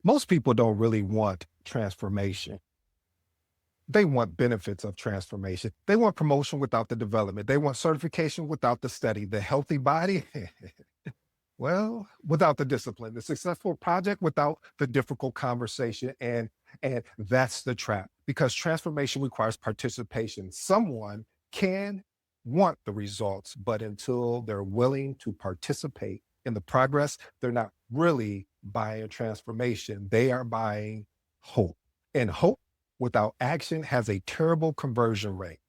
Most people don't really want transformation. They want benefits of transformation. They want promotion without the development. They want certification without the study, the healthy body, well, without the discipline, the successful project without the difficult conversation. And that's the trap because transformation requires participation. Someone can want the results, but until they're willing to participate in the progress, they're not really buying transformation. They are buying hope. And hope without action has a terrible conversion rate.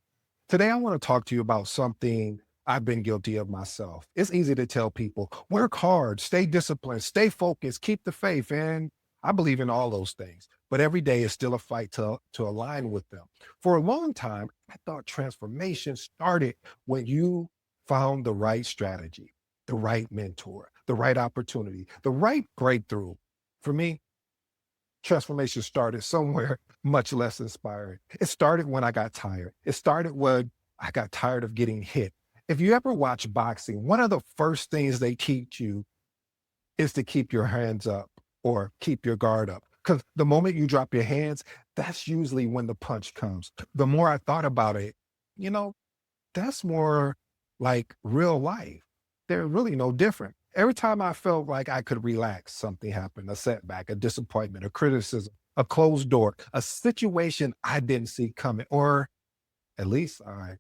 Today, I want to talk to you about something I've been guilty of myself. It's easy to tell people, work hard, stay disciplined, stay focused, keep the faith. And I believe in all those things, but every day is still a fight to align with them. For a long time, I thought transformation started when you found the right strategy, the right mentor, the right opportunity, the right breakthrough. For me, transformation started somewhere much less inspiring. It started when I got tired. It started when I got tired of getting hit. If you ever watch boxing, one of the first things they teach you is to keep your hands up or keep your guard up. Because the moment you drop your hands, that's usually when the punch comes. The more I thought about it, you know, that's more like real life. They're really no different. Every time I felt like I could relax, something happened, a setback, a disappointment, a criticism, a closed door, a situation I didn't see coming, or at least I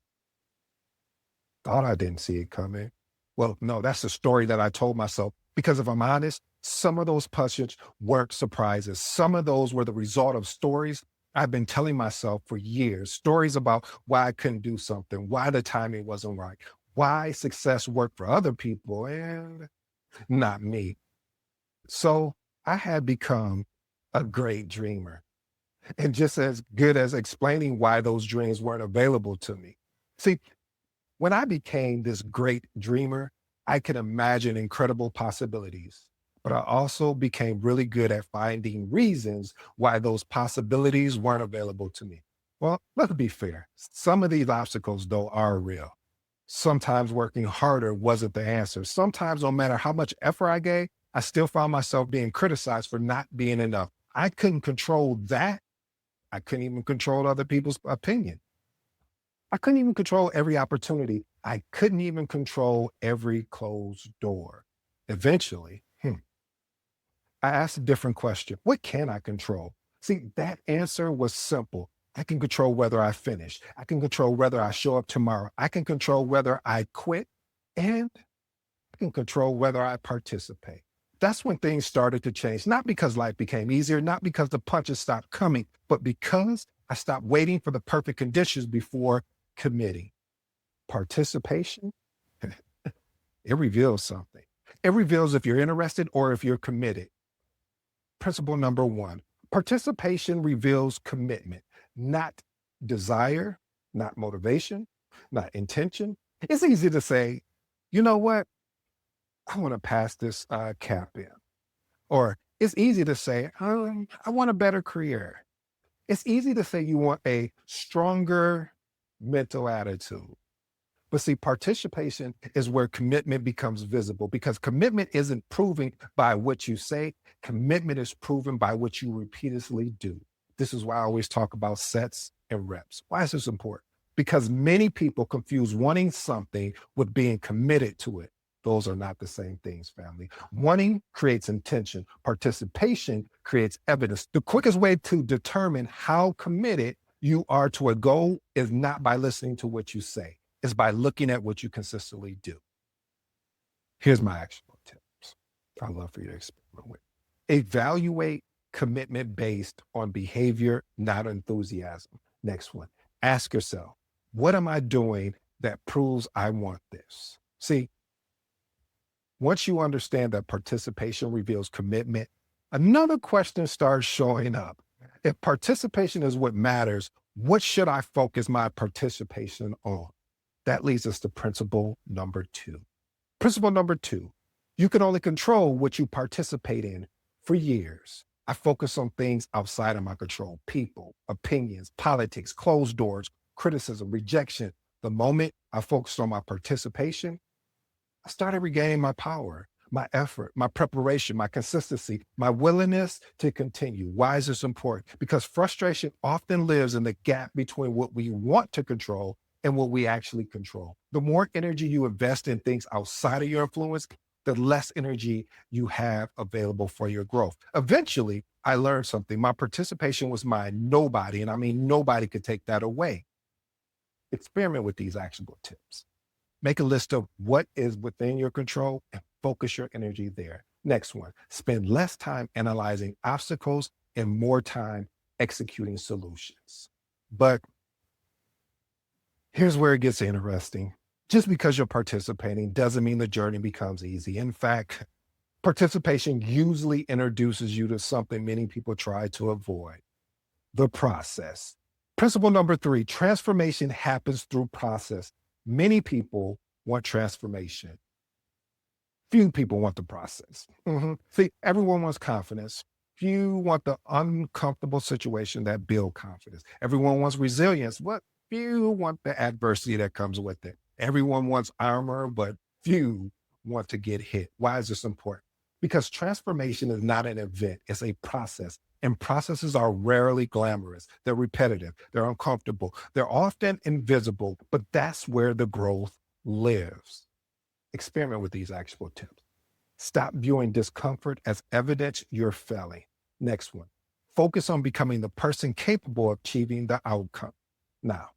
thought I didn't see it coming. Well, no, that's the story that I told myself. Because if I'm honest, some of those punches weren't surprises. Some of those were the result of stories I've been telling myself for years, stories about why I couldn't do something, why the timing wasn't right, why success worked for other people and not me. So I had become a great dreamer and just as good as explaining why those dreams weren't available to me. See, when I became this great dreamer, I could imagine incredible possibilities, but I also became really good at finding reasons why those possibilities weren't available to me. Well, let's be fair. Some of these obstacles, though, are real. Sometimes working harder wasn't the answer. Sometimes, no matter how much effort I gave, I still found myself being criticized for not being enough. I couldn't control that. I couldn't even control other people's opinion. I couldn't even control every opportunity. I couldn't even control every closed door. Eventually, I asked a different question. What can I control? See, that answer was simple. I can control whether I finish. I can control whether I show up tomorrow. I can control whether I quit, and I can control whether I participate. That's when things started to change, not because life became easier, not because the punches stopped coming, but because I stopped waiting for the perfect conditions before committing. Participation, it reveals something. It reveals if you're interested or if you're committed. Principle number one, participation reveals commitment, not desire, not motivation, not intention. It's easy to say, you know what? I want to pass this cap in. Or it's easy to say, I want a better career. It's easy to say you want a stronger mental attitude. But see, participation is where commitment becomes visible because commitment isn't proven by what you say. Commitment is proven by what you repeatedly do. This is why I always talk about sets and reps. Why is this important? Because many people confuse wanting something with being committed to it. Those are not the same things, family. Wanting creates intention. Participation creates evidence. The quickest way to determine how committed you are to a goal is not by listening to what you say. Is by looking at what you consistently do. Here's my actionable tips I love for you to experiment with. Evaluate commitment based on behavior, not enthusiasm. Next one, ask yourself, what am I doing that proves I want this? See, once you understand that participation reveals commitment, another question starts showing up. If participation is what matters, what should I focus my participation on? That leads us to principle number two. Principle number two, you can only control what you participate in. For years, I focus on things outside of my control, people, opinions, politics, closed doors, criticism, rejection. The moment I focused on my participation, I started regaining my power. my effort, my preparation, my consistency, my willingness to continue. Why is this important? Because frustration often lives in the gap between what we want to control and what we actually control. The more energy you invest in things outside of your influence, the less energy you have available for your growth. Eventually, I learned something. My participation was my nobody, and I mean, nobody could take that away. Experiment with these actionable tips. Make a list of what is within your control and focus your energy there. Next one, spend less time analyzing obstacles and more time executing solutions. But here's where it gets interesting. Just because you're participating doesn't mean the journey becomes easy. In fact, participation usually introduces you to something many people try to avoid: the process. Principle number 3, transformation happens through process. Many people want transformation. Few people want the process. See, everyone wants confidence. Few want the uncomfortable situation that build confidence. Everyone wants resilience, but few want the adversity that comes with it. Everyone wants armor, but few want to get hit. Why is this important? Because transformation is not an event, it's a process. And processes are rarely glamorous. They're repetitive, they're uncomfortable, they're often invisible, but that's where the growth lives. Experiment with these actionable tips. Stop viewing discomfort as evidence you're failing. Next one, focus on becoming the person capable of achieving the outcome. Now,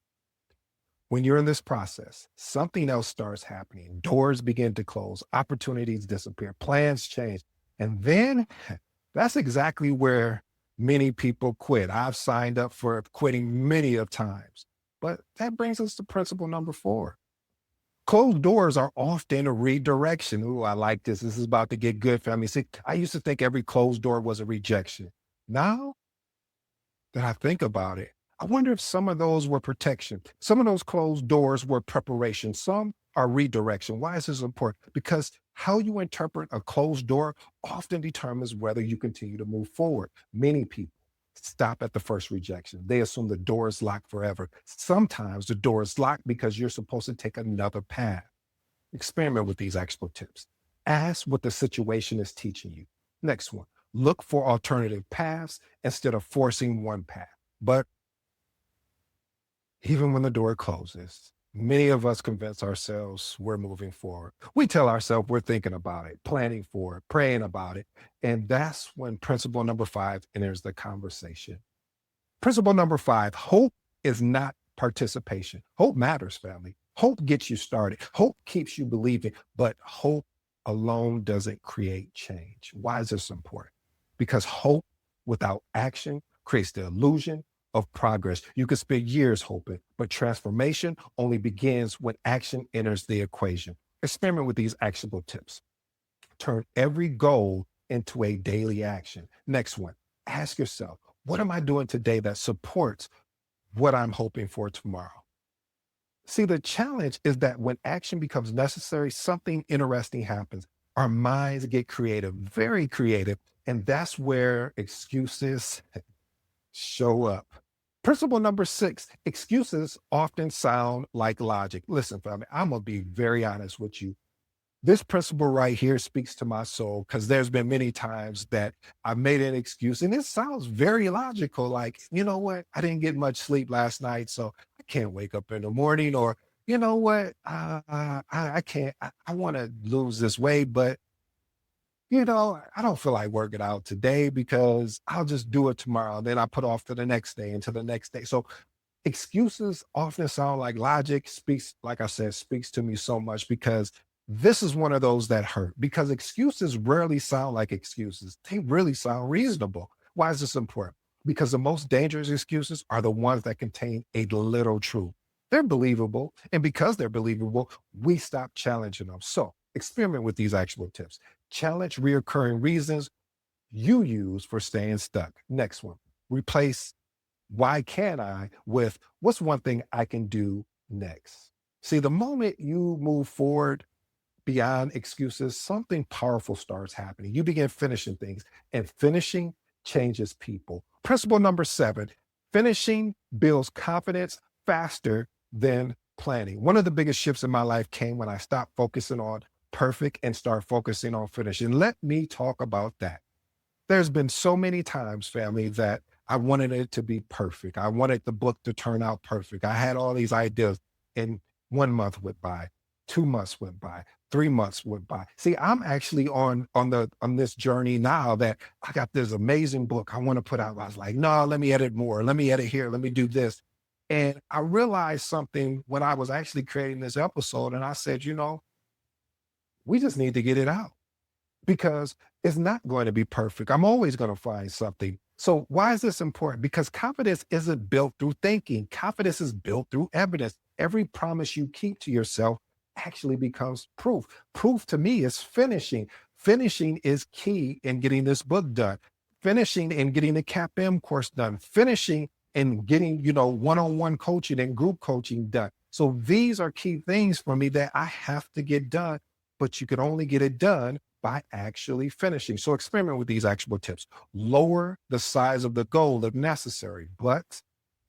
when you're in this process, something else starts happening. Doors begin to close, opportunities disappear, plans change. And then that's exactly where many people quit. I've signed up for quitting many of times. But that brings us to principle number 4. Closed doors are often a redirection. Ooh, I like this. This is about to get good, family. See, I used to think every closed door was a rejection. Now that I think about it, I wonder if some of those were protection. Some of those closed doors were preparation. Some are redirection. Why is this important? Because how you interpret a closed door often determines whether you continue to move forward. Many people stop at the first rejection. They assume the door is locked forever. Sometimes the door is locked because you're supposed to take another path. Experiment with these actionable tips. Ask what the situation is teaching you. Next one, look for alternative paths instead of forcing one path. But even when the door closes, many of us convince ourselves we're moving forward. We tell ourselves we're thinking about it, planning for it, praying about it. And that's when principle number 5 enters the conversation. Principle number 5, hope is not participation. Hope matters, family. Hope gets you started. Hope keeps you believing, but hope alone doesn't create change. Why is this important? Because hope without action creates the illusion of progress. You could spend years hoping, but transformation only begins when action enters the equation. Experiment with these actionable tips. Turn every goal into a daily action. Next one, ask yourself, what am I doing today that supports what I'm hoping for tomorrow? See, the challenge is that when action becomes necessary, something interesting happens. Our minds get creative, very creative, and that's where excuses show up. Principle number 6, excuses often sound like logic. Listen, family, I'm going to be very honest with you. This principle right here speaks to my soul because there's been many times that I've made an excuse and it sounds very logical. Like, you know what? I didn't get much sleep last night, so I can't wake up in the morning. Or, you know what? I can't, I want to lose this weight, but I don't feel like working out today because I'll just do it tomorrow. Then I put off to the next day and to the next day. So excuses often sound like logic. Speaks, like I said, speaks to me so much because this is one of those that hurt, because excuses rarely sound like excuses. They really sound reasonable. Why is this important? Because the most dangerous excuses are the ones that contain a little truth. They're believable. And because they're believable, we stop challenging them. So experiment with these actual tips. Challenge reoccurring reasons you use for staying stuck. Next one, replace why can't I with what's one thing I can do next. See, the moment you move forward beyond excuses, something powerful starts happening. You begin finishing things, and finishing changes people. Principle number 7, finishing builds confidence faster than planning. One of the biggest shifts in my life came when I stopped focusing on perfect and start focusing on finishing. Let me talk about that. There's been so many times, family, that I wanted it to be perfect. I wanted the book to turn out perfect. I had all these ideas, and 1 month went by, 2 months went by, 3 months went by. See, I'm actually on this journey now that I got this amazing book I want to put out. I was like, no, let me edit more. Let me edit here. Let me do this. And I realized something when I was actually creating this episode, and I said, we just need to get it out because it's not going to be perfect. I'm always going to find something. So, why is this important? Because confidence isn't built through thinking, confidence is built through evidence. Every promise you keep to yourself actually becomes proof. Proof to me is finishing. Finishing is key in getting this book done, finishing and getting the CAPM course done, finishing and getting, one on one coaching and group coaching done. So, these are key things for me that I have to get done, but you can only get it done by actually finishing. So experiment with these actionable tips. Lower the size of the goal if necessary, but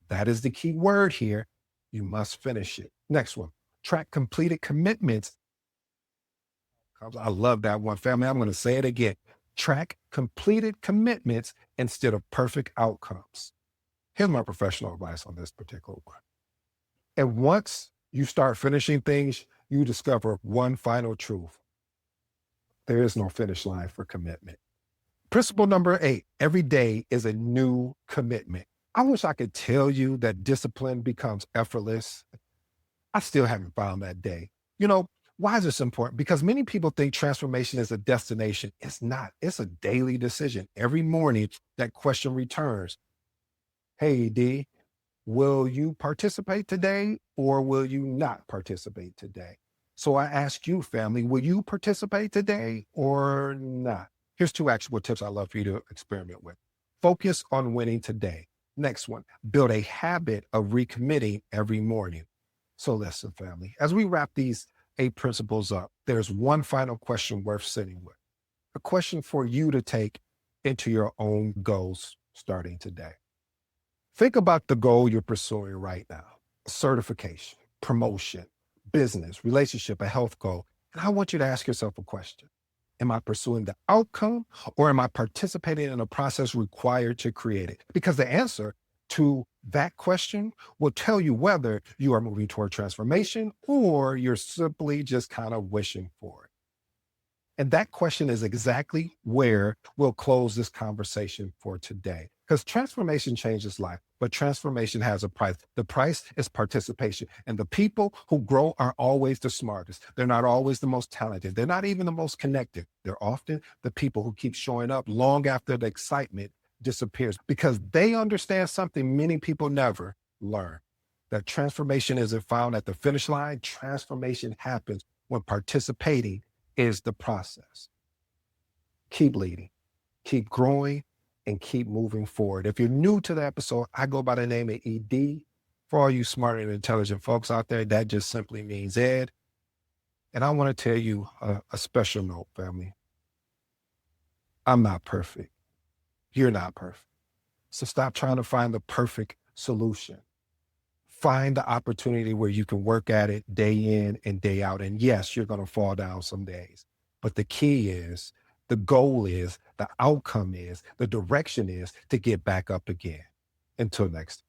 that is the key word here. You must finish it. Next one, track completed commitments. I love that one, family. I'm going to say it again. Track completed commitments instead of perfect outcomes. Here's my professional advice on this particular one. And once you start finishing things, you discover one final truth. There is no finish line for commitment. Principle number 8, every day is a new commitment. I wish I could tell you that discipline becomes effortless. I still haven't found that day. Why is this important? Because many people think transformation is a destination. It's not. It's a daily decision. Every morning, that question returns. Hey, D, will you participate today or will you not participate today? So I ask you, family, will you participate today or not? Here's 2 actionable tips I'd love for you to experiment with. Focus on winning today. Next one, build a habit of recommitting every morning. So listen, family, as we wrap these 8 principles up, there's one final question worth sitting with. A question for you to take into your own goals starting today. Think about the goal you're pursuing right now: certification, promotion, business, relationship, a health goal. And I want you to ask yourself a question. Am I pursuing the outcome or am I participating in a process required to create it? Because the answer to that question will tell you whether you are moving toward transformation or you're simply just kind of wishing for it. And that question is exactly where we'll close this conversation for today. Because transformation changes life, but transformation has a price. The price is participation. And the people who grow are always the smartest. They're not always the most talented. They're not even the most connected. They're often the people who keep showing up long after the excitement disappears because they understand something many people never learn. That transformation isn't found at the finish line. Transformation happens when participating is the process. Keep leading, keep growing, and keep moving forward. If you're new to the episode, I go by the name of ED. For all you smart and intelligent folks out there, that just simply means Ed. And I want to tell you a special note, family. I'm not perfect. You're not perfect. So stop trying to find the perfect solution. Find the opportunity where you can work at it day in and day out. And yes, you're going to fall down some days. But the key is, the goal is, the outcome is, the direction is to get back up again. Until next time.